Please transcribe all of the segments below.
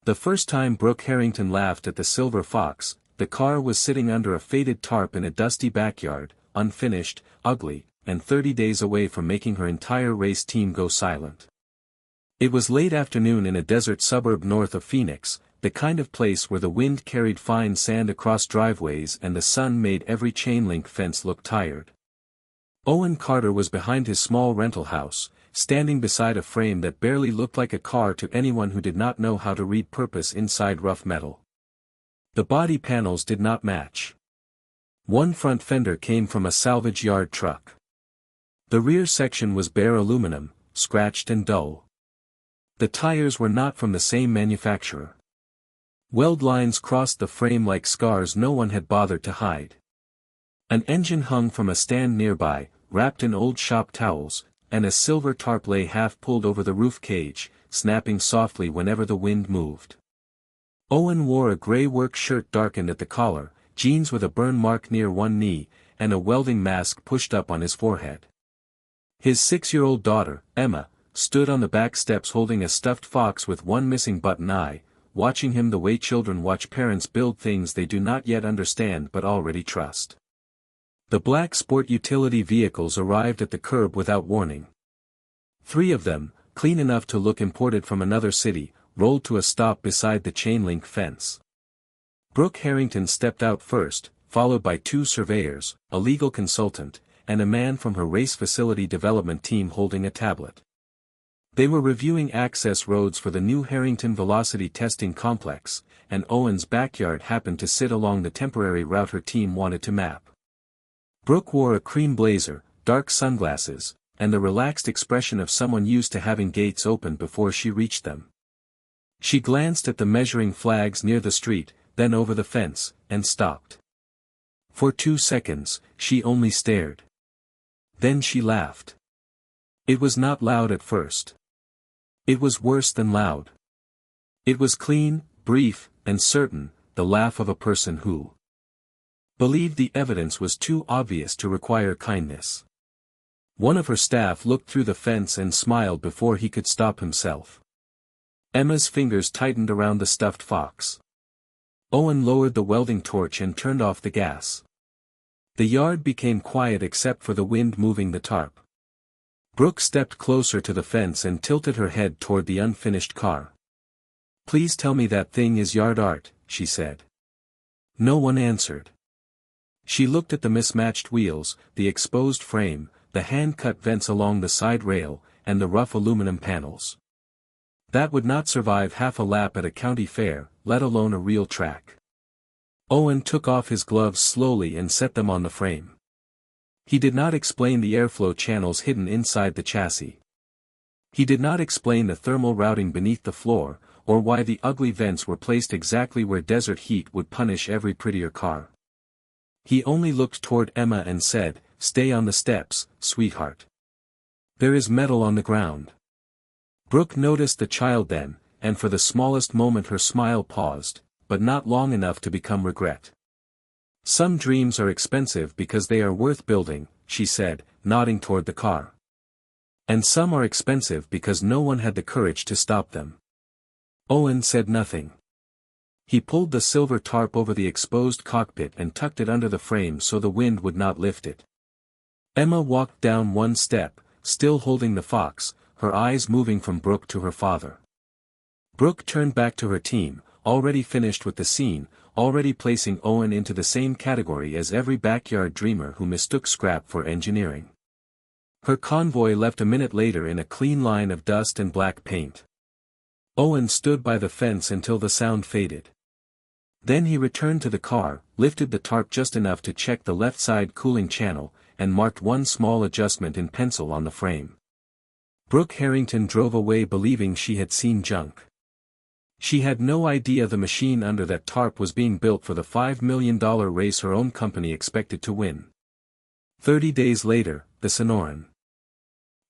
The first time Brooke Harrington laughed at the Silver Fox, the car was sitting under a faded tarp in a dusty backyard, unfinished, ugly, and 30 days away from making her entire race team go silent. It was late afternoon in a desert suburb north of Phoenix, the kind of place where the wind carried fine sand across driveways and the sun made every chain-link fence look tired. Owen Carter was behind his small rental house, standing beside a frame that barely looked like a car to anyone who did not know how to read purpose inside rough metal. The body panels did not match. One front fender came from a salvage yard truck. The rear section was bare aluminum, scratched and dull. The tires were not from the same manufacturer. Weld lines crossed the frame like scars no one had bothered to hide. An engine hung from a stand nearby, wrapped in old shop towels, and a silver tarp lay half pulled over the roof cage, snapping softly whenever the wind moved. Owen wore a gray work shirt darkened at the collar, jeans with a burn mark near one knee, and a welding mask pushed up on his forehead. His 6-year-old daughter, Emma, stood on the back steps holding a stuffed fox with one missing button eye, watching him the way children watch parents build things they do not yet understand but already trust. The black sport utility vehicles arrived at the curb without warning. 3 of them, clean enough to look imported from another city, rolled to a stop beside the chain-link fence. Brooke Harrington stepped out first, followed by 2 surveyors, a legal consultant, and a man from her race facility development team holding a tablet. They were reviewing access roads for the new Harrington Velocity Testing Complex, and Owen's backyard happened to sit along the temporary route her team wanted to map. Brooke wore a cream blazer, dark sunglasses, and the relaxed expression of someone used to having gates open before she reached them. She glanced at the measuring flags near the street, then over the fence, and stopped. For 2 seconds, she only stared. Then she laughed. It was not loud at first. It was worse than loud. It was clean, brief, and certain, the laugh of a person who believed the evidence was too obvious to require kindness. One of her staff looked through the fence and smiled before he could stop himself. Emma's fingers tightened around the stuffed fox. Owen lowered the welding torch and turned off the gas. The yard became quiet except for the wind moving the tarp. Brooke stepped closer to the fence and tilted her head toward the unfinished car. "Please tell me that thing is yard art," she said. No one answered. She looked at the mismatched wheels, the exposed frame, the hand-cut vents along the side rail, and the rough aluminum panels. That would not survive half a lap at a county fair, let alone a real track. Owen took off his gloves slowly and set them on the frame. He did not explain the airflow channels hidden inside the chassis. He did not explain the thermal routing beneath the floor, or why the ugly vents were placed exactly where desert heat would punish every prettier car. He only looked toward Emma and said, "Stay on the steps, sweetheart. There is metal on the ground." Brooke noticed the child then, and for the smallest moment her smile paused, but not long enough to become regret. "Some dreams are expensive because they are worth building," she said, nodding toward the car. "And some are expensive because no one had the courage to stop them." Owen said nothing. He pulled the silver tarp over the exposed cockpit and tucked it under the frame so the wind would not lift it. Emma walked down one step, still holding the fox, her eyes moving from Brooke to her father. Brooke turned back to her team, already finished with the scene, already placing Owen into the same category as every backyard dreamer who mistook scrap for engineering. Her convoy left a minute later in a clean line of dust and black paint. Owen stood by the fence until the sound faded. Then he returned to the car, lifted the tarp just enough to check the left side cooling channel, and marked one small adjustment in pencil on the frame. Brooke Harrington drove away believing she had seen junk. She had no idea the machine under that tarp was being built for the $5 million race her own company expected to win. 30 days later, the Sonoran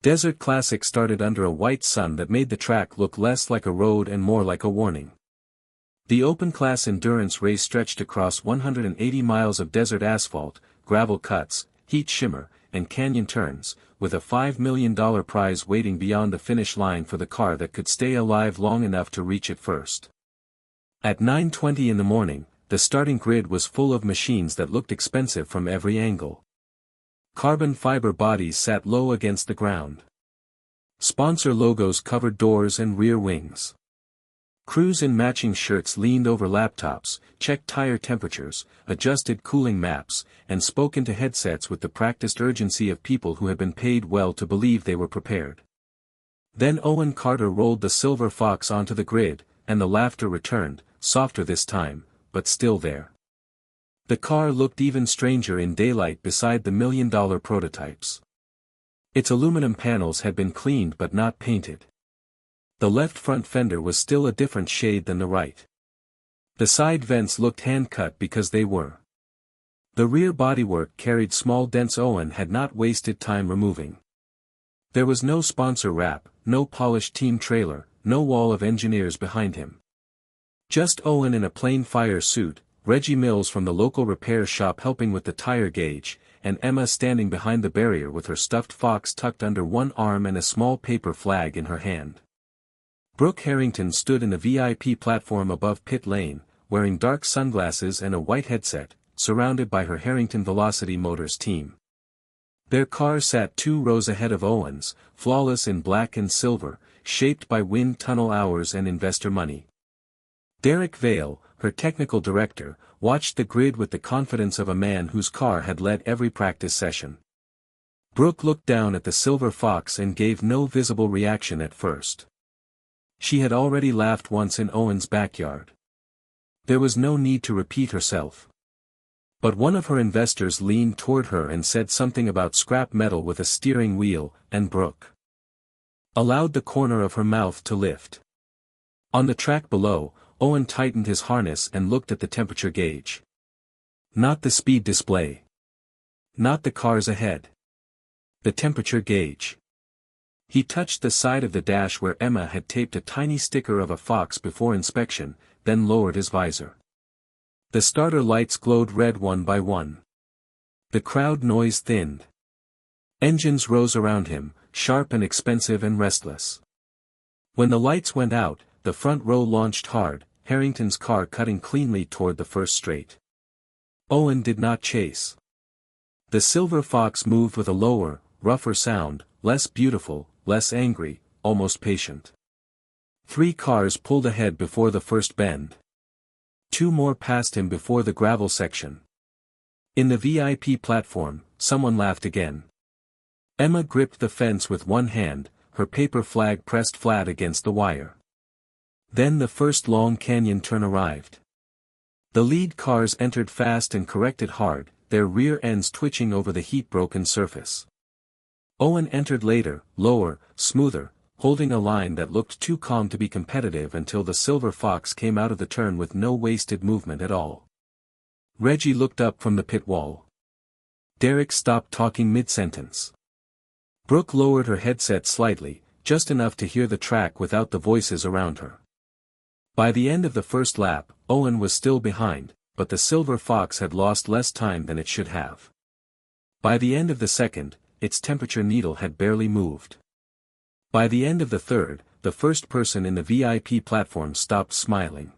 Desert Classic started under a white sun that made the track look less like a road and more like a warning. The open-class endurance race stretched across 180 miles of desert asphalt, gravel cuts, heat shimmer, and canyon turns, with a $5 million prize waiting beyond the finish line for the car that could stay alive long enough to reach it first. At 9:20 in the morning, the starting grid was full of machines that looked expensive from every angle. Carbon fiber bodies sat low against the ground. Sponsor logos covered doors and rear wings. Crews in matching shirts leaned over laptops, checked tire temperatures, adjusted cooling maps, and spoke into headsets with the practiced urgency of people who had been paid well to believe they were prepared. Then Owen Carter rolled the Silver Fox onto the grid, and the laughter returned, softer this time, but still there. The car looked even stranger in daylight beside the million-dollar prototypes. Its aluminum panels had been cleaned but not painted. The left front fender was still a different shade than the right. The side vents looked hand-cut because they were. The rear bodywork carried small dents Owen had not wasted time removing. There was no sponsor wrap, no polished team trailer, no wall of engineers behind him. Just Owen in a plain fire suit, Reggie Mills from the local repair shop helping with the tire gauge, and Emma standing behind the barrier with her stuffed fox tucked under one arm and a small paper flag in her hand. Brooke Harrington stood in the VIP platform above pit lane, wearing dark sunglasses and a white headset, surrounded by her Harrington Velocity Motors team. Their car sat 2 rows ahead of Owen's, flawless in black and silver, shaped by wind tunnel hours and investor money. Derek Vale, her technical director, watched the grid with the confidence of a man whose car had led every practice session. Brooke looked down at the Silver Fox and gave no visible reaction at first. She had already laughed once in Owen's backyard. There was no need to repeat herself. But one of her investors leaned toward her and said something about scrap metal with a steering wheel, and Brooke allowed the corner of her mouth to lift. On the track below, Owen tightened his harness and looked at the temperature gauge. Not the speed display. Not the cars ahead. The temperature gauge. He touched the side of the dash where Emma had taped a tiny sticker of a fox before inspection, then lowered his visor. The starter lights glowed red one by one. The crowd noise thinned. Engines rose around him, sharp and expensive and restless. When the lights went out, the front row launched hard, Harrington's car cutting cleanly toward the first straight. Owen did not chase. The Silver Fox moved with a lower, rougher sound, less beautiful, less angry, almost patient. 3 cars pulled ahead before the first bend. 2 more passed him before the gravel section. In the VIP platform, someone laughed again. Emma gripped the fence with one hand, her paper flag pressed flat against the wire. Then the first long canyon turn arrived. The lead cars entered fast and corrected hard, their rear ends twitching over the heat-broken surface. Owen entered later, lower, smoother, holding a line that looked too calm to be competitive until the Silver Fox came out of the turn with no wasted movement at all. Reggie looked up from the pit wall. Derek stopped talking mid-sentence. Brooke lowered her headset slightly, just enough to hear the track without the voices around her. By the end of the first lap, Owen was still behind, but the Silver Fox had lost less time than it should have. By the end of the second, its temperature needle had barely moved. By the end of the third, the first person in the VIP platform stopped smiling.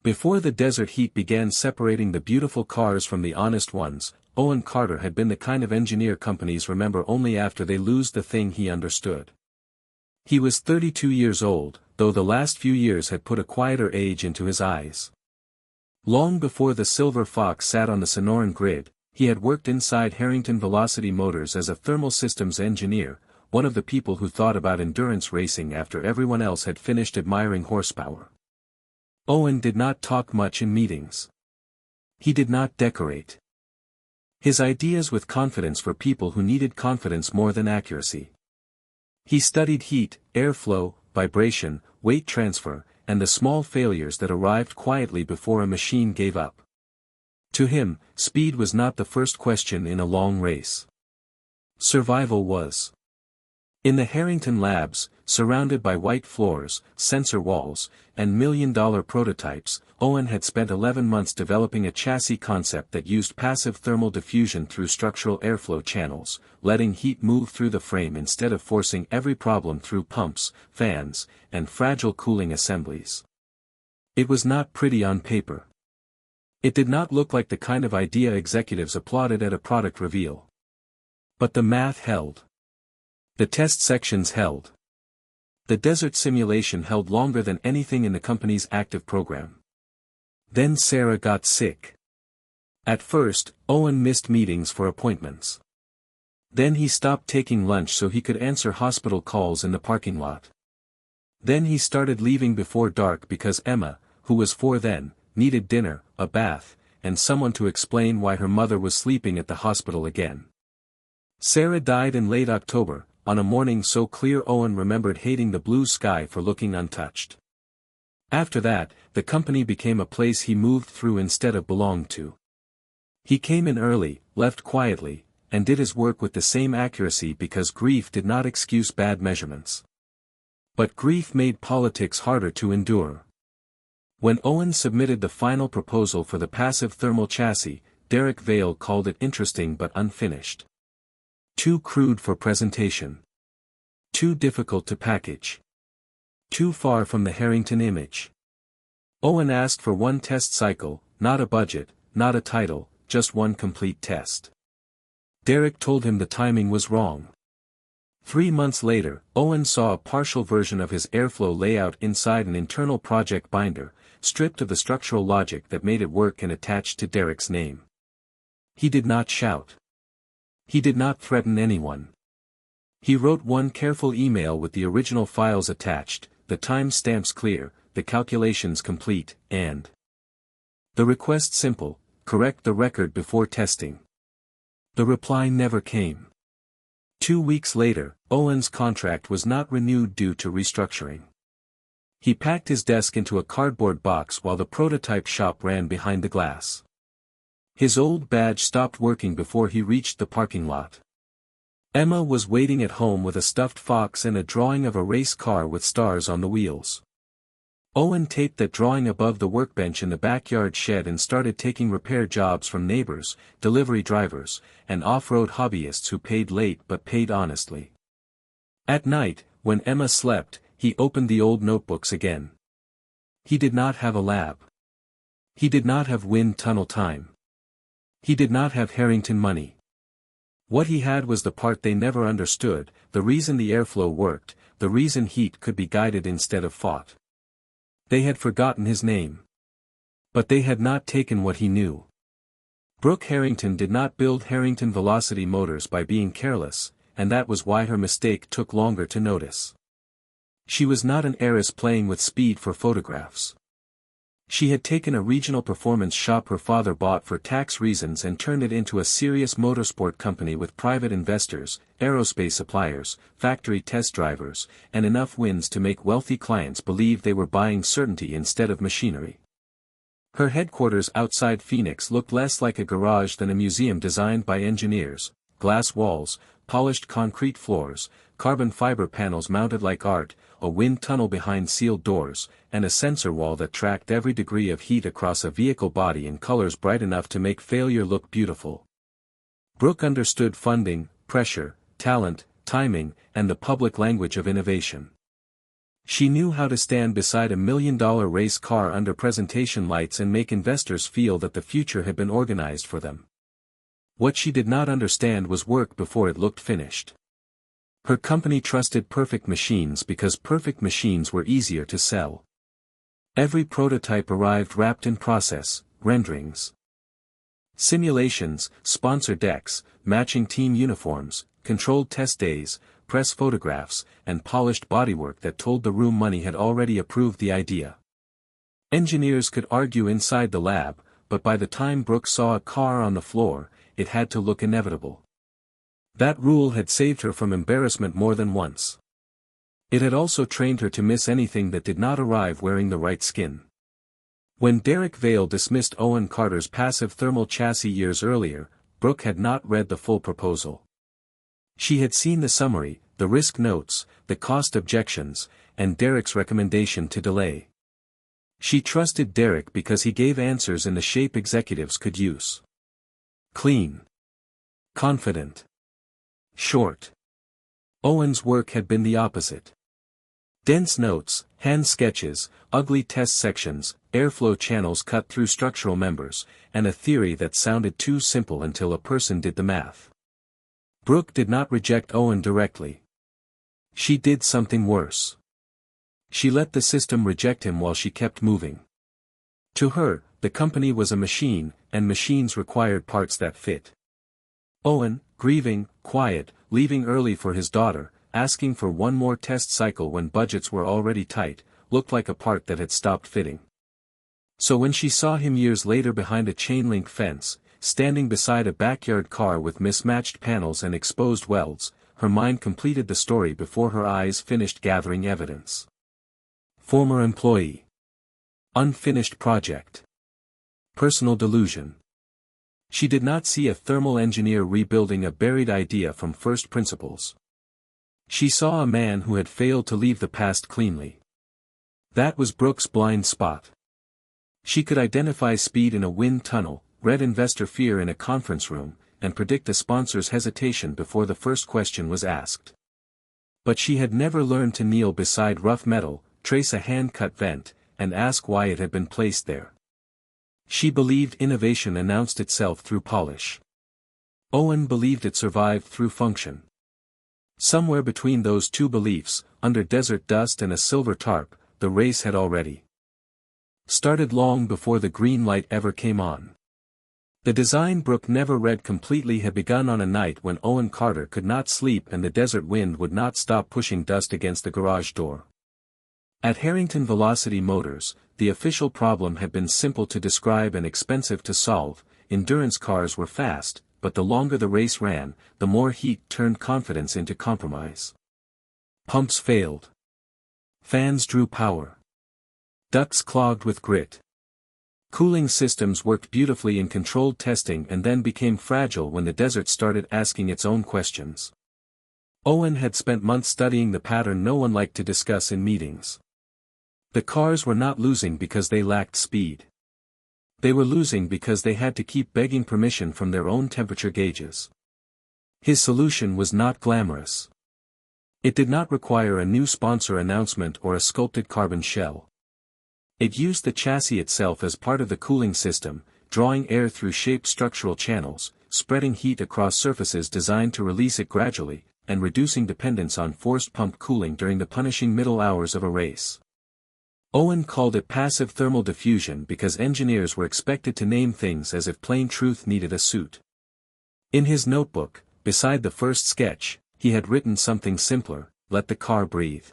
Before the desert heat began separating the beautiful cars from the honest ones, Owen Carter had been the kind of engineer companies remember only after they lose the thing he understood. He was 32 years old, though the last few years had put a quieter age into his eyes. Long before the Silver Fox sat on the Sonoran grid, he had worked inside Harrington Velocity Motors as a thermal systems engineer, one of the people who thought about endurance racing after everyone else had finished admiring horsepower. Owen did not talk much in meetings. He did not decorate his ideas with confidence for people who needed confidence more than accuracy. He studied heat, airflow, vibration, weight transfer, and the small failures that arrived quietly before a machine gave up. To him, speed was not the first question in a long race. Survival was. In the Harrington labs, surrounded by white floors, sensor walls, and million-dollar prototypes, Owen had spent 11 months developing a chassis concept that used passive thermal diffusion through structural airflow channels, letting heat move through the frame instead of forcing every problem through pumps, fans, and fragile cooling assemblies. It was not pretty on paper. It did not look like the kind of idea executives applauded at a product reveal. But the math held. The test sections held. The desert simulation held longer than anything in the company's active program. Then Sarah got sick. At first, Owen missed meetings for appointments. Then he stopped taking lunch so he could answer hospital calls in the parking lot. Then he started leaving before dark because Emma, who was 4 then, needed dinner, a bath, and someone to explain why her mother was sleeping at the hospital again. Sarah died in late October, on a morning so clear Owen remembered hating the blue sky for looking untouched. After that, the company became a place he moved through instead of belonged to. He came in early, left quietly, and did his work with the same accuracy because grief did not excuse bad measurements. But grief made politics harder to endure. When Owen submitted the final proposal for the passive thermal chassis, Derek Vail called it interesting but unfinished. Too crude for presentation. Too difficult to package. Too far from the Harrington image. Owen asked for one test cycle, not a budget, not a title, just one complete test. Derek told him the timing was wrong. 3 months later, Owen saw a partial version of his airflow layout inside an internal project binder, stripped of the structural logic that made it work and attached to Derek's name. He did not shout. He did not threaten anyone. He wrote one careful email with the original files attached, the time-stamps clear, the calculations complete, and the request simple: correct the record before testing. The reply never came. 2 weeks later, Owen's contract was not renewed due to restructuring. He packed his desk into a cardboard box while the prototype shop ran behind the glass. His old badge stopped working before he reached the parking lot. Emma was waiting at home with a stuffed fox and a drawing of a race car with stars on the wheels. Owen taped that drawing above the workbench in the backyard shed and started taking repair jobs from neighbors, delivery drivers, and off-road hobbyists who paid late but paid honestly. At night, when Emma slept, he opened the old notebooks again. He did not have a lab. He did not have wind tunnel time. He did not have Harrington money. What he had was the part they never understood, the reason the airflow worked, the reason heat could be guided instead of fought. They had forgotten his name. But they had not taken what he knew. Brooke Harrington did not build Harrington Velocity motors by being careless, and that was why her mistake took longer to notice. She was not an heiress playing with speed for photographs. She had taken a regional performance shop her father bought for tax reasons and turned it into a serious motorsport company with private investors, aerospace suppliers, factory test drivers, and enough wins to make wealthy clients believe they were buying certainty instead of machinery. Her headquarters outside Phoenix looked less like a garage than a museum designed by engineers: glass walls, polished concrete floors, carbon fiber panels mounted like art, a wind tunnel behind sealed doors, and a sensor wall that tracked every degree of heat across a vehicle body in colors bright enough to make failure look beautiful. Brooke understood funding, pressure, talent, timing, and the public language of innovation. She knew how to stand beside a $1 million race car under presentation lights and make investors feel that the future had been organized for them. What she did not understand was work before it looked finished. Her company trusted perfect machines because perfect machines were easier to sell. Every prototype arrived wrapped in process, renderings, simulations, sponsor decks, matching team uniforms, controlled test days, press photographs, and polished bodywork that told the room money had already approved the idea. Engineers could argue inside the lab, but by the time Brooke saw a car on the floor, it had to look inevitable. That rule had saved her from embarrassment more than once. It had also trained her to miss anything that did not arrive wearing the right skin. When Derek Vail dismissed Owen Carter's passive thermal chassis years earlier, Brooke had not read the full proposal. She had seen the summary, the risk notes, the cost objections, and Derek's recommendation to delay. She trusted Derek because he gave answers in the shape executives could use. Clean. Confident. Short. Owen's work had been the opposite. Dense notes, hand sketches, ugly test sections, airflow channels cut through structural members, and a theory that sounded too simple until a person did the math. Brooke did not reject Owen directly. She did something worse. She let the system reject him while she kept moving. To her, the company was a machine, and machines required parts that fit. Owen, grieving, quiet, leaving early for his daughter, asking for one more test cycle when budgets were already tight, looked like a part that had stopped fitting. So when she saw him years later behind a chain-link fence, standing beside a backyard car with mismatched panels and exposed welds, her mind completed the story before her eyes finished gathering evidence. Former employee. Unfinished project. Personal delusion. She did not see a thermal engineer rebuilding a buried idea from first principles. She saw a man who had failed to leave the past cleanly. That was Brooke's blind spot. She could identify speed in a wind tunnel, read investor fear in a conference room, and predict a sponsor's hesitation before the first question was asked. But she had never learned to kneel beside rough metal, trace a hand-cut vent, and ask why it had been placed there. She believed innovation announced itself through polish. Owen believed it survived through function. Somewhere between those two beliefs, under desert dust and a silver tarp, the race had already started long before the green light ever came on. The design Brooke never read completely had begun on a night when Owen Carter could not sleep and the desert wind would not stop pushing dust against the garage door. At Harrington Velocity Motors, the official problem had been simple to describe and expensive to solve. Endurance cars were fast, but the longer the race ran, the more heat turned confidence into compromise. Pumps failed. Fans drew power. Ducts clogged with grit. Cooling systems worked beautifully in controlled testing and then became fragile when the desert started asking its own questions. Owen had spent months studying the pattern no one liked to discuss in meetings. The cars were not losing because they lacked speed. They were losing because they had to keep begging permission from their own temperature gauges. His solution was not glamorous. It did not require a new sponsor announcement or a sculpted carbon shell. It used the chassis itself as part of the cooling system, drawing air through shaped structural channels, spreading heat across surfaces designed to release it gradually, and reducing dependence on forced pump cooling during the punishing middle hours of a race. Owen called it passive thermal diffusion because engineers were expected to name things as if plain truth needed a suit. In his notebook, beside the first sketch, he had written something simpler: let the car breathe.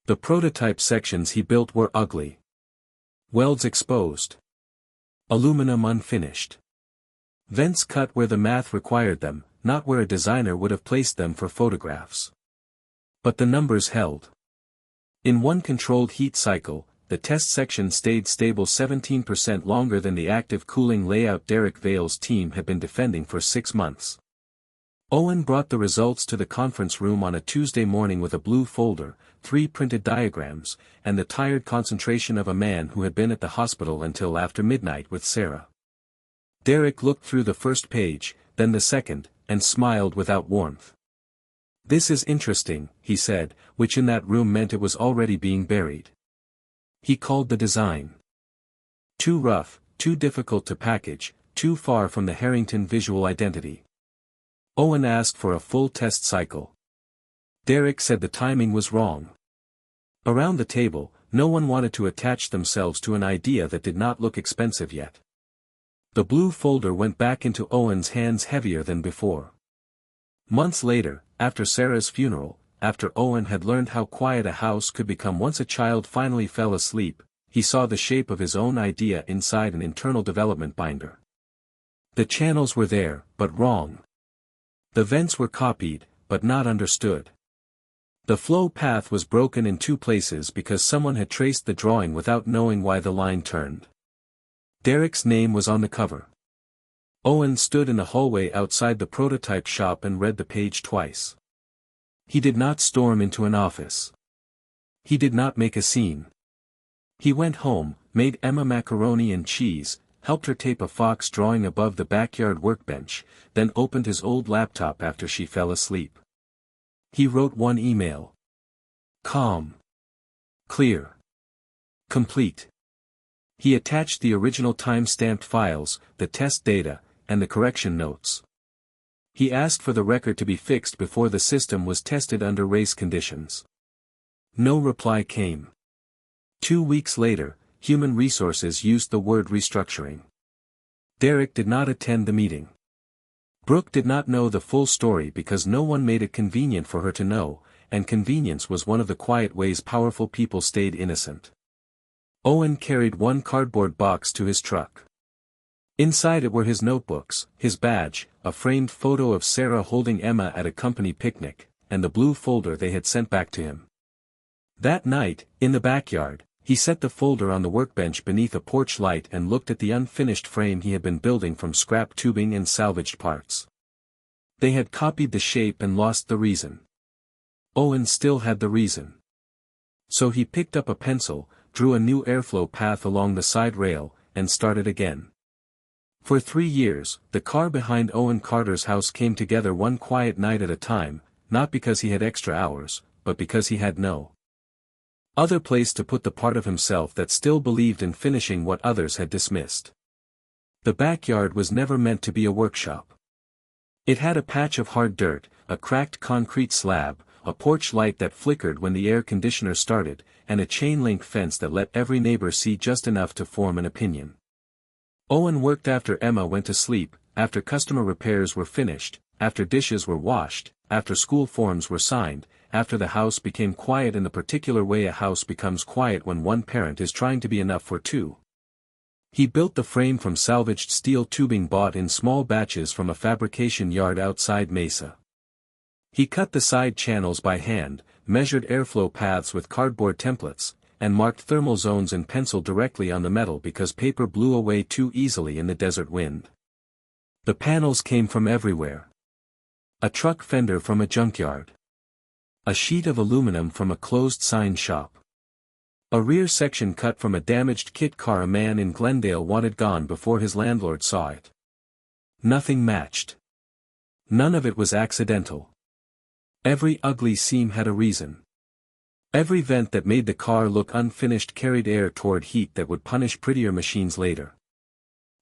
The prototype sections he built were ugly. Welds exposed. Aluminum unfinished. Vents cut where the math required them, not where a designer would have placed them for photographs. But the numbers held. In one controlled heat cycle, the test section stayed stable 17% longer than the active cooling layout Derek Vale's team had been defending for 6 months. Owen brought the results to the conference room on a Tuesday morning with a blue folder, 3 printed diagrams, and the tired concentration of a man who had been at the hospital until after midnight with Sarah. Derek looked through the first page, then the second, and smiled without warmth. "This is interesting," he said, which in that room meant it was already being buried. He called the design too rough, too difficult to package, too far from the Harrington visual identity. Owen asked for a full test cycle. Derek said the timing was wrong. Around the table, no one wanted to attach themselves to an idea that did not look expensive yet. The blue folder went back into Owen's hands heavier than before. Months later, after Sarah's funeral, after Owen had learned how quiet a house could become once a child finally fell asleep, he saw the shape of his own idea inside an internal development binder. The channels were there, but wrong. The vents were copied, but not understood. The flow path was broken in 2 places because someone had traced the drawing without knowing why the line turned. Derek's name was on the cover. Owen stood in the hallway outside the prototype shop and read the page twice. He did not storm into an office. He did not make a scene. He went home, made Emma macaroni and cheese, helped her tape a fox drawing above the backyard workbench, then opened his old laptop after she fell asleep. He wrote one email. Calm. Clear. Complete. He attached the original time-stamped files, the test data, and the correction notes. He asked for the record to be fixed before the system was tested under race conditions. No reply came. 2 weeks later, Human Resources used the word restructuring. Derek did not attend the meeting. Brooke did not know the full story because no one made it convenient for her to know, and convenience was one of the quiet ways powerful people stayed innocent. Owen carried one cardboard box to his truck. Inside it were his notebooks, his badge, a framed photo of Sarah holding Emma at a company picnic, and the blue folder they had sent back to him. That night, in the backyard, he set the folder on the workbench beneath a porch light and looked at the unfinished frame he had been building from scrap tubing and salvaged parts. They had copied the shape and lost the reason. Owen still had the reason. So he picked up a pencil, drew a new airflow path along the side rail, and started again. For 3 years, the car behind Owen Carter's house came together one quiet night at a time, not because he had extra hours, but because he had no other place to put the part of himself that still believed in finishing what others had dismissed. The backyard was never meant to be a workshop. It had a patch of hard dirt, a cracked concrete slab, a porch light that flickered when the air conditioner started, and a chain-link fence that let every neighbor see just enough to form an opinion. Owen worked after Emma went to sleep, after customer repairs were finished, after dishes were washed, after school forms were signed, after the house became quiet in the particular way a house becomes quiet when one parent is trying to be enough for two. He built the frame from salvaged steel tubing bought in small batches from a fabrication yard outside Mesa. He cut the side channels by hand, measured airflow paths with cardboard templates, and marked thermal zones in pencil directly on the metal because paper blew away too easily in the desert wind. The panels came from everywhere. A truck fender from a junkyard. A sheet of aluminum from a closed sign shop. A rear section cut from a damaged kit car a man in Glendale wanted gone before his landlord saw it. Nothing matched. None of it was accidental. Every ugly seam had a reason. Every vent that made the car look unfinished carried air toward heat that would punish prettier machines later.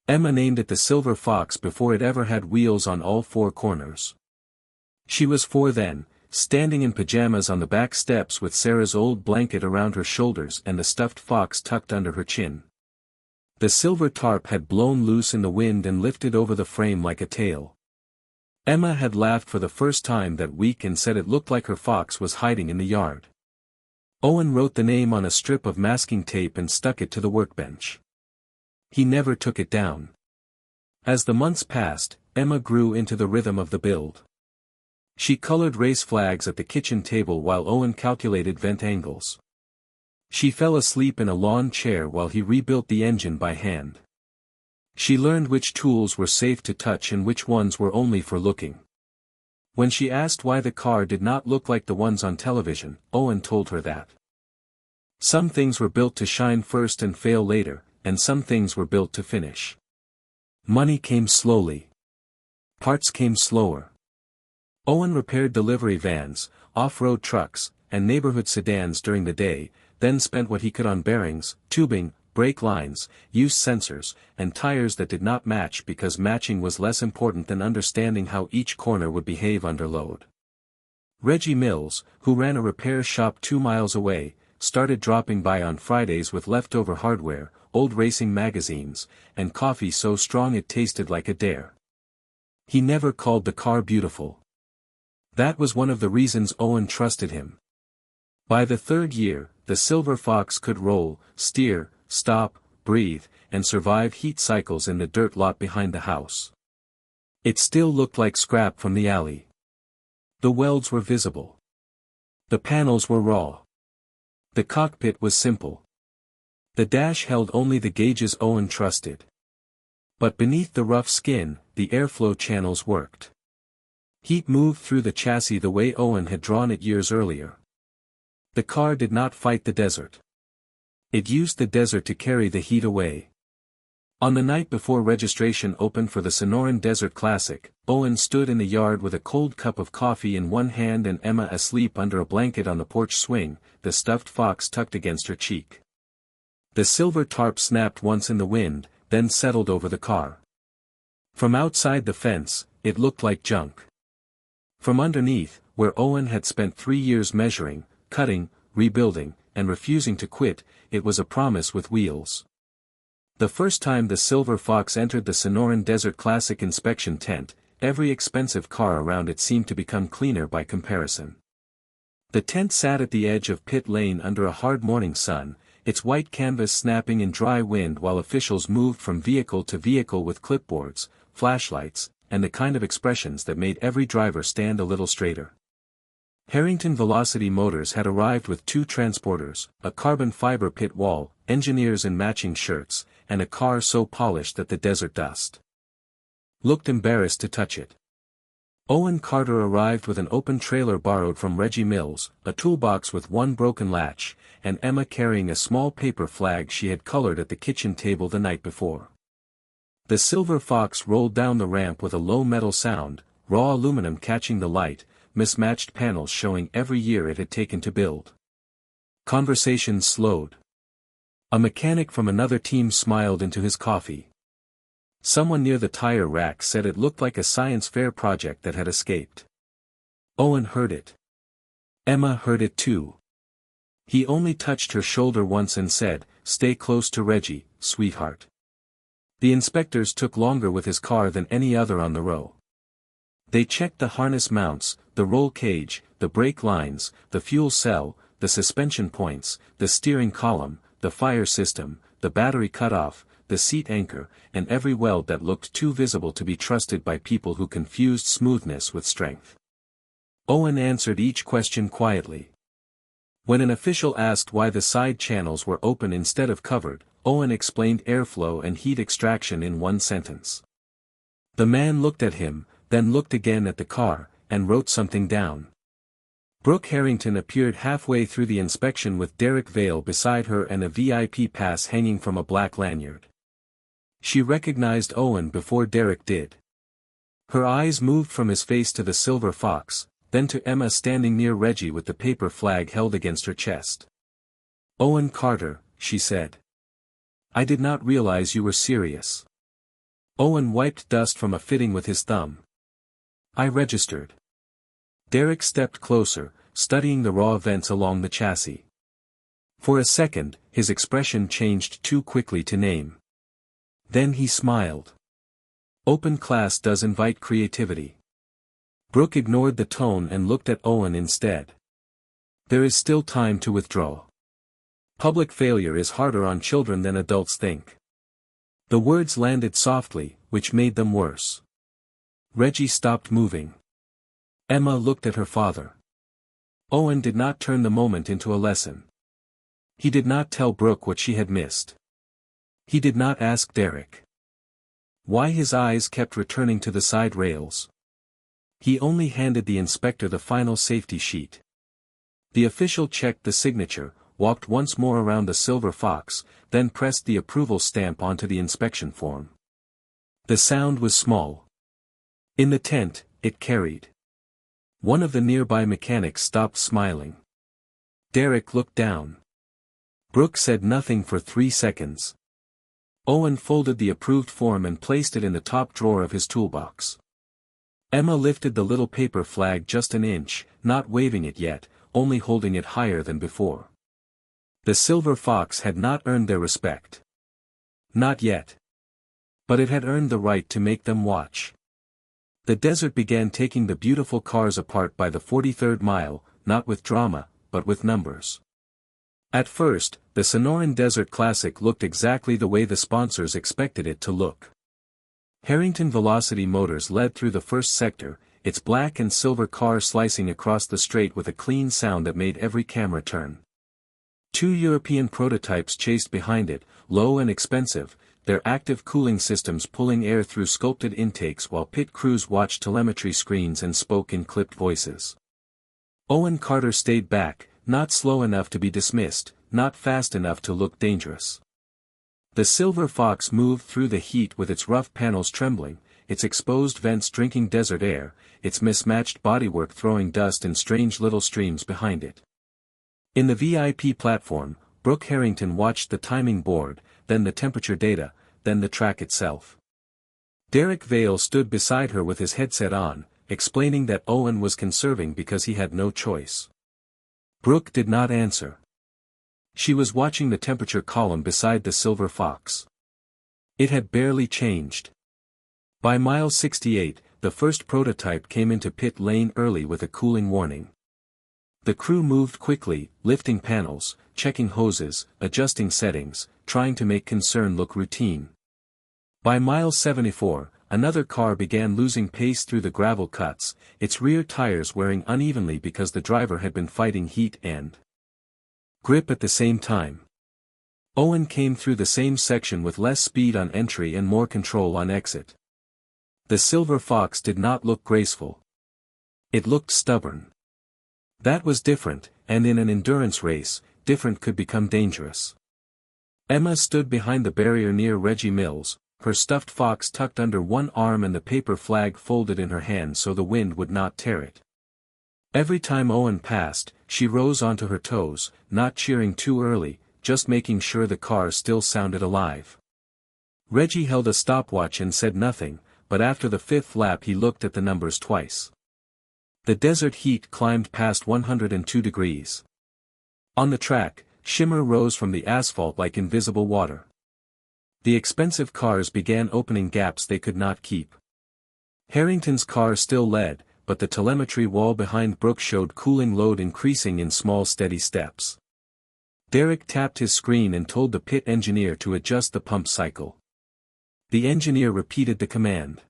Emma named it the Silver Fox before it ever had wheels on all 4 corners. She was 4 then, standing in pajamas on the back steps with Sarah's old blanket around her shoulders and the stuffed fox tucked under her chin. The silver tarp had blown loose in the wind and lifted over the frame like a tail. Emma had laughed for the first time that week and said it looked like her fox was hiding in the yard. Owen wrote the name on a strip of masking tape and stuck it to the workbench. He never took it down. As the months passed, Emma grew into the rhythm of the build. She colored race flags at the kitchen table while Owen calculated vent angles. She fell asleep in a lawn chair while he rebuilt the engine by hand. She learned which tools were safe to touch and which ones were only for looking. When she asked why the car did not look like the ones on television, Owen told her that some things were built to shine first and fail later, and some things were built to finish. Money came slowly. Parts came slower. Owen repaired delivery vans, off-road trucks, and neighborhood sedans during the day, then spent what he could on bearings, tubing, brake lines, used sensors, and tires that did not match because matching was less important than understanding how each corner would behave under load. Reggie Mills, who ran a repair shop 2 miles away, started dropping by on Fridays with leftover hardware, old racing magazines, and coffee so strong it tasted like a dare. He never called the car beautiful. That was one of the reasons Owen trusted him. By the 3rd year, the Silver Fox could roll, steer, stop, breathe, and survive heat cycles in the dirt lot behind the house. It still looked like scrap from the alley. The welds were visible. The panels were raw. The cockpit was simple. The dash held only the gauges Owen trusted. But beneath the rough skin, the airflow channels worked. Heat moved through the chassis the way Owen had drawn it years earlier. The car did not fight the desert. It used the desert to carry the heat away. On the night before registration opened for the Sonoran Desert Classic, Owen stood in the yard with a cold cup of coffee in one hand and Emma asleep under a blanket on the porch swing, the stuffed fox tucked against her cheek. The silver tarp snapped once in the wind, then settled over the car. From outside the fence, it looked like junk. From underneath, where Owen had spent 3 years measuring, cutting, rebuilding, and refusing to quit, it was a promise with wheels. The first time the Silver Fox entered the Sonoran Desert Classic inspection tent, every expensive car around it seemed to become cleaner by comparison. The tent sat at the edge of pit lane under a hard morning sun, its white canvas snapping in dry wind while officials moved from vehicle to vehicle with clipboards, flashlights, and the kind of expressions that made every driver stand a little straighter. Harrington Velocity Motors had arrived with 2 transporters, a carbon fiber pit wall, engineers in matching shirts, and a car so polished that the desert dust looked embarrassed to touch it. Owen Carter arrived with an open trailer borrowed from Reggie Mills, a toolbox with one broken latch, and Emma carrying a small paper flag she had colored at the kitchen table the night before. The Silver Fox rolled down the ramp with a low metal sound, raw aluminum catching the light, mismatched panels showing every year it had taken to build. Conversations slowed. A mechanic from another team smiled into his coffee. Someone near the tire rack said it looked like a science fair project that had escaped. Owen heard it. Emma heard it too. He only touched her shoulder once and said, "Stay close to Reggie, sweetheart." The inspectors took longer with his car than any other on the row. They checked the harness mounts, the roll cage, the brake lines, the fuel cell, the suspension points, the steering column, the fire system, the battery cutoff, the seat anchor, and every weld that looked too visible to be trusted by people who confused smoothness with strength. Owen answered each question quietly. When an official asked why the side channels were open instead of covered, Owen explained airflow and heat extraction in one sentence. The man looked at him, then looked again at the car, and wrote something down. Brooke Harrington appeared halfway through the inspection with Derek Vale beside her and a VIP pass hanging from a black lanyard. She recognized Owen before Derek did. Her eyes moved from his face to the Silver Fox, then to Emma standing near Reggie with the paper flag held against her chest. "Owen Carter," she said. "I did not realize you were serious." Owen wiped dust from a fitting with his thumb. "I registered." Derek stepped closer, studying the raw vents along the chassis. For a second, his expression changed too quickly to name. Then he smiled. "Open class does invite creativity." Brooke ignored the tone and looked at Owen instead. "There is still time to withdraw. Public failure is harder on children than adults think." The words landed softly, which made them worse. Reggie stopped moving. Emma looked at her father. Owen did not turn the moment into a lesson. He did not tell Brooke what she had missed. He did not ask Derek why his eyes kept returning to the side rails. He only handed the inspector the final safety sheet. The official checked the signature, walked once more around the Silver Fox, then pressed the approval stamp onto the inspection form. The sound was small. In the tent, it carried. One of the nearby mechanics stopped smiling. Derek looked down. Brooke said nothing for 3 seconds. Owen folded the approved form and placed it in the top drawer of his toolbox. Emma lifted the little paper flag just an inch, not waving it yet, only holding it higher than before. The Silver Fox had not earned their respect. Not yet. But it had earned the right to make them watch. The desert began taking the beautiful cars apart by the 43rd mile, not with drama, but with numbers. At first, the Sonoran Desert Classic looked exactly the way the sponsors expected it to look. Harrington Velocity Motors led through the first sector, its black and silver car slicing across the straight with a clean sound that made every camera turn. 2 European prototypes chased behind it, low and expensive, their active cooling systems pulling air through sculpted intakes while pit crews watched telemetry screens and spoke in clipped voices. Owen Carter stayed back, not slow enough to be dismissed, not fast enough to look dangerous. The Silver Fox moved through the heat with its rough panels trembling, its exposed vents drinking desert air, its mismatched bodywork throwing dust in strange little streams behind it. In the VIP platform, Brooke Harrington watched the timing board, then the temperature data, then the track itself. Derek Vale stood beside her with his headset on, explaining that Owen was conserving because he had no choice. Brooke did not answer. She was watching the temperature column beside the Silver Fox. It had barely changed. By mile 68, the first prototype came into pit lane early with a cooling warning. The crew moved quickly, lifting panels, checking hoses, adjusting settings, trying to make concern look routine. By mile 74, another car began losing pace through the gravel cuts, its rear tires wearing unevenly because the driver had been fighting heat and grip at the same time. Owen came through the same section with less speed on entry and more control on exit. The Silver Fox did not look graceful. It looked stubborn. That was different, and in an endurance race, different could become dangerous. Emma stood behind the barrier near Reggie Mills, her stuffed fox tucked under one arm and the paper flag folded in her hand so the wind would not tear it. Every time Owen passed, she rose onto her toes, not cheering too early, just making sure the car still sounded alive. Reggie held a stopwatch and said nothing, but after the fifth lap he looked at the numbers twice. The desert heat climbed past 102 degrees. On the track, shimmer rose from the asphalt like invisible water. The expensive cars began opening gaps they could not keep. Harrington's car still led, but the telemetry wall behind Brooke showed cooling load increasing in small steady steps. Derek tapped his screen and told the pit engineer to adjust the pump cycle. The engineer repeated the command.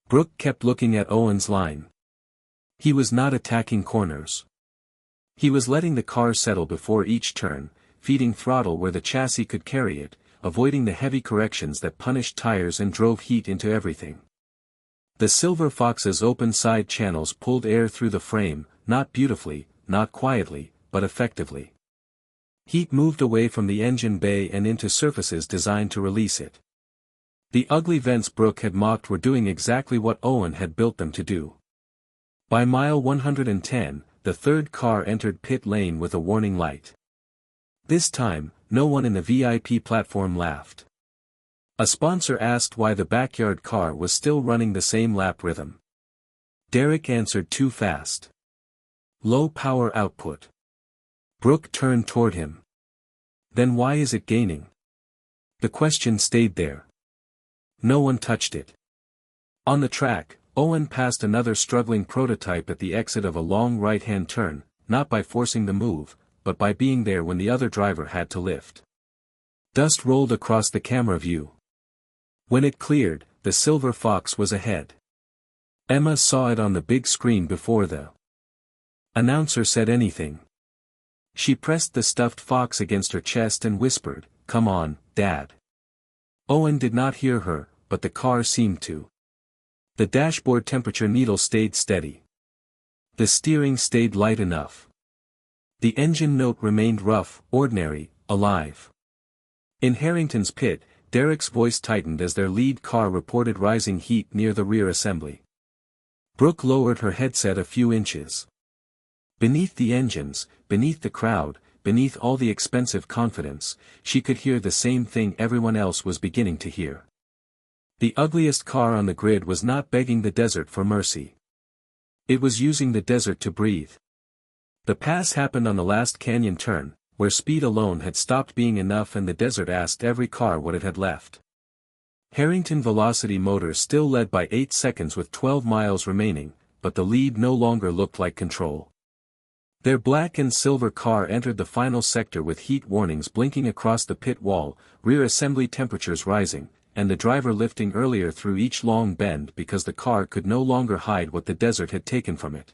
Brooke kept looking at Owen's line. He was not attacking corners. He was letting the car settle before each turn, feeding throttle where the chassis could carry it, avoiding the heavy corrections that punished tires and drove heat into everything. The Silver Fox's open side channels pulled air through the frame, not beautifully, not quietly, but effectively. Heat moved away from the engine bay and into surfaces designed to release it. The ugly vents Brooke had mocked were doing exactly what Owen had built them to do. By mile 110, the third car entered pit lane with a warning light. This time, no one in the VIP platform laughed. A sponsor asked why the backyard car was still running the same lap rhythm. Derek answered too fast. Low power output. Brooke turned toward him. Then why is it gaining? The question stayed there. No one touched it. On the track, Owen passed another struggling prototype at the exit of a long right-hand turn, not by forcing the move, but by being there when the other driver had to lift. Dust rolled across the camera view. When it cleared, the Silver Fox was ahead. Emma saw it on the big screen before the announcer said anything. She pressed the stuffed fox against her chest and whispered, "Come on, Dad." Owen did not hear her, but the car seemed to. The dashboard temperature needle stayed steady. The steering stayed light enough. The engine note remained rough, ordinary, alive. In Harrington's pit, Derek's voice tightened as their lead car reported rising heat near the rear assembly. Brooke lowered her headset a few inches. Beneath the engines, beneath the crowd, beneath all the expensive confidence, she could hear the same thing everyone else was beginning to hear. The ugliest car on the grid was not begging the desert for mercy. It was using the desert to breathe. The pass happened on the last canyon turn, where speed alone had stopped being enough and the desert asked every car what it had left. Harrington Velocity Motors still led by 8 seconds with 12 miles remaining, but the lead no longer looked like control. Their black and silver car entered the final sector with heat warnings blinking across the pit wall, rear assembly temperatures rising, and the driver lifting earlier through each long bend because the car could no longer hide what the desert had taken from it.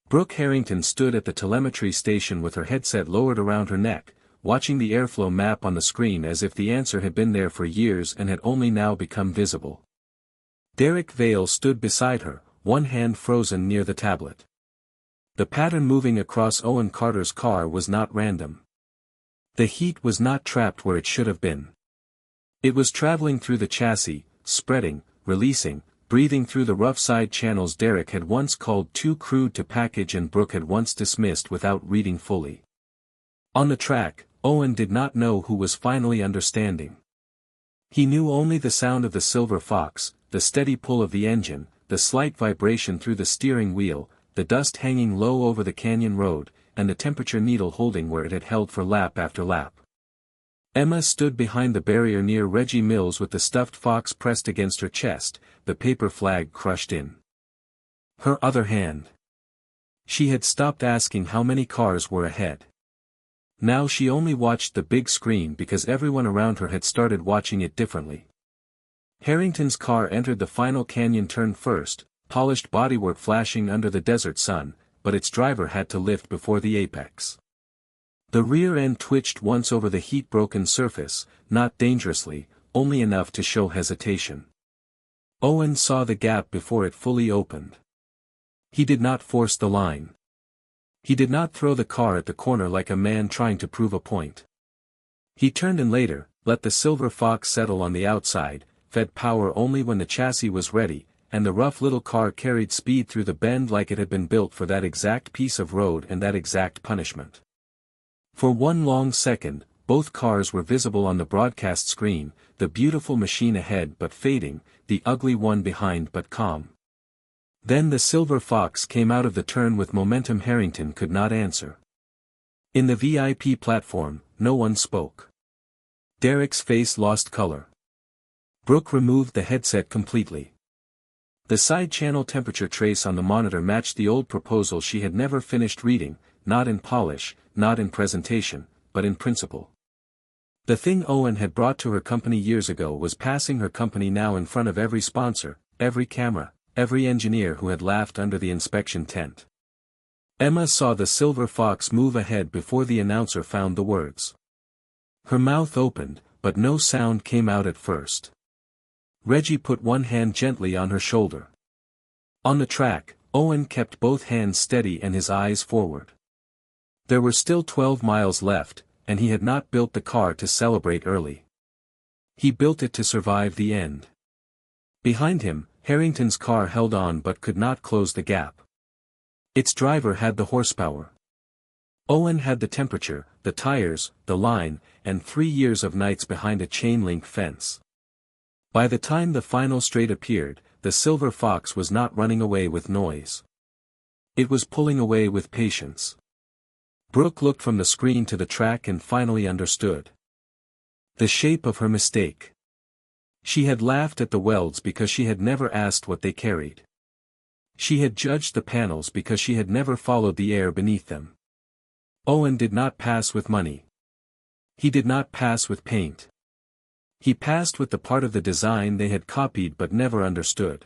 Brooke Harrington stood at the telemetry station with her headset lowered around her neck, watching the airflow map on the screen as if the answer had been there for years and had only now become visible. Derek Vale stood beside her, one hand frozen near the tablet. The pattern moving across Owen Carter's car was not random. The heat was not trapped where it should have been. It was traveling through the chassis, spreading, releasing, breathing through the rough side channels Derek had once called too crude to package and Brooke had once dismissed without reading fully. On the track, Owen did not know who was finally understanding. He knew only the sound of the Silver Fox, the steady pull of the engine, the slight vibration through the steering wheel, the dust hanging low over the canyon road, and the temperature needle holding where it had held for lap after lap. Emma stood behind the barrier near Reggie Mills with the stuffed fox pressed against her chest, the paper flag crushed in her other hand. She had stopped asking how many cars were ahead. Now she only watched the big screen because everyone around her had started watching it differently. Harrington's car entered the final canyon turn first, polished bodywork flashing under the desert sun, but its driver had to lift before the apex. The rear end twitched once over the heat-broken surface, not dangerously, only enough to show hesitation. Owen saw the gap before it fully opened. He did not force the line. He did not throw the car at the corner like a man trying to prove a point. He turned and later, let the Silver Fox settle on the outside, fed power only when the chassis was ready, and the rough little car carried speed through the bend like it had been built for that exact piece of road and that exact punishment. For one long second, both cars were visible on the broadcast screen, the beautiful machine ahead but fading, the ugly one behind but calm. Then the Silver Fox came out of the turn with momentum Harrington could not answer. In the VIP platform, no one spoke. Derek's face lost color. Brooke removed the headset completely. The side-channel temperature trace on the monitor matched the old proposal she had never finished reading, not in polish, not in presentation, but in principle. The thing Owen had brought to her company years ago was passing her company now in front of every sponsor, every camera, every engineer who had laughed under the inspection tent. Emma saw the Silver Fox move ahead before the announcer found the words. Her mouth opened, but no sound came out at first. Reggie put one hand gently on her shoulder. On the track, Owen kept both hands steady and his eyes forward. There were still 12 miles left, and he had not built the car to celebrate early. He built it to survive the end. Behind him, Harrington's car held on but could not close the gap. Its driver had the horsepower. Owen had the temperature, the tires, the line, and 3 years of nights behind a chain-link fence. By the time the final straight appeared, the Silver Fox was not running away with noise. It was pulling away with patience. Brooke looked from the screen to the track and finally understood the shape of her mistake. She had laughed at the welds because she had never asked what they carried. She had judged the panels because she had never followed the air beneath them. Owen did not pass with money. He did not pass with paint. He passed with the part of the design they had copied but never understood.